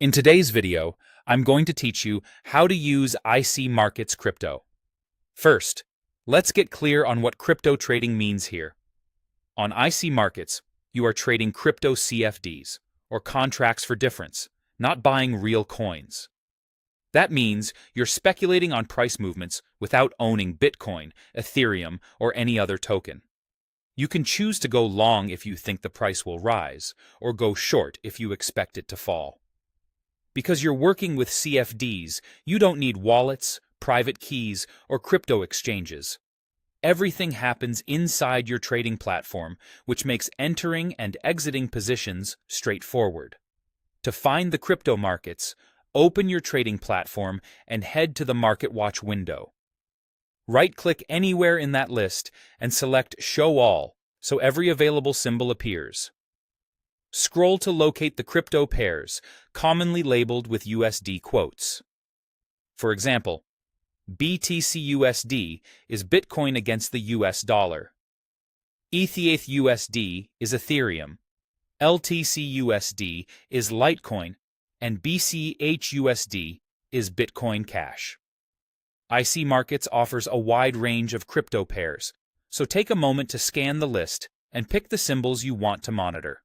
In today's video, I'm going to teach you how to use IC Markets crypto. First, let's get clear on what crypto trading means here. On IC Markets, you are trading crypto CFDs, or contracts for difference, not buying real coins. That means you're speculating on price movements without owning Bitcoin, Ethereum, or any other token. You can choose to go long if you think the price will rise, or go short if you expect it to fall. Because you're working with CFDs, you don't need wallets, private keys, or crypto exchanges. Everything happens inside your trading platform, which makes entering and exiting positions straightforward. To find the crypto markets, open your trading platform and head to the Market Watch window. Right-click anywhere in that list and select Show All, so every available symbol appears. Scroll to locate the crypto pairs, commonly labeled with USD quotes. For example, BTC/USD is Bitcoin against the US dollar. ETH/USD is Ethereum. LTC/USD is Litecoin, and BCH/USD is Bitcoin Cash. IC Markets offers a wide range of crypto pairs, so take a moment to scan the list and pick the symbols you want to monitor.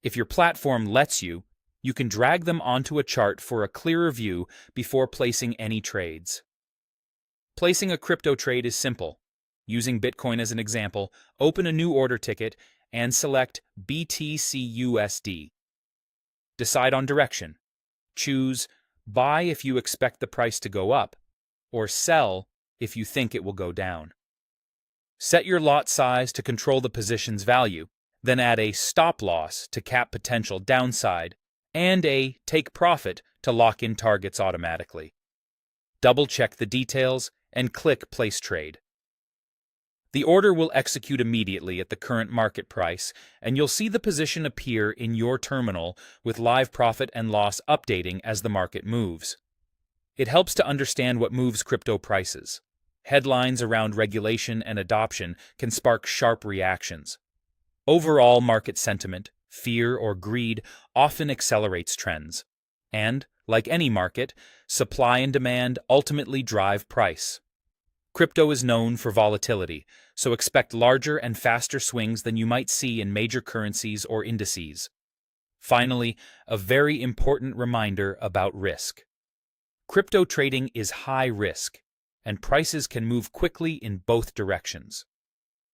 If your platform lets you, you can drag them onto a chart for a clearer view before placing any trades. Placing a crypto trade is simple. Using Bitcoin as an example, open a new order ticket and select BTC/USD. Decide on direction. Choose Buy if you expect the price to go up, or Sell if you think it will go down. Set your lot size to control the position's value, then add a stop loss to cap potential downside, and a take profit to lock in targets automatically. Double-check the details and click Place Trade. The order will execute immediately at the current market price, and you'll see the position appear in your terminal with live profit and loss updating as the market moves. It helps to understand what moves crypto prices. Headlines around regulation and adoption can spark sharp reactions. Overall market sentiment, fear or greed often accelerates trends. And, like any market, supply and demand ultimately drive price. Crypto is known for volatility, so expect larger and faster swings than you might see in major currencies or indices. Finally, a very important reminder about risk. Crypto trading is high risk, and prices can move quickly in both directions.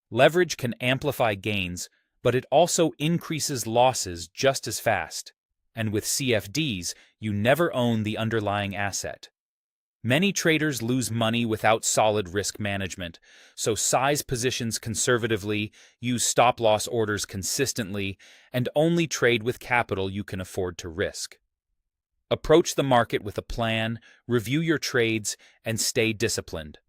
Leverage can amplify gains, but it also increases losses just as fast. And with CFDs, you never own the underlying asset. Many traders lose money without solid risk management, so size positions conservatively, use stop-loss orders consistently, and only trade with capital you can afford to risk. Approach the market with a plan, review your trades, and stay disciplined.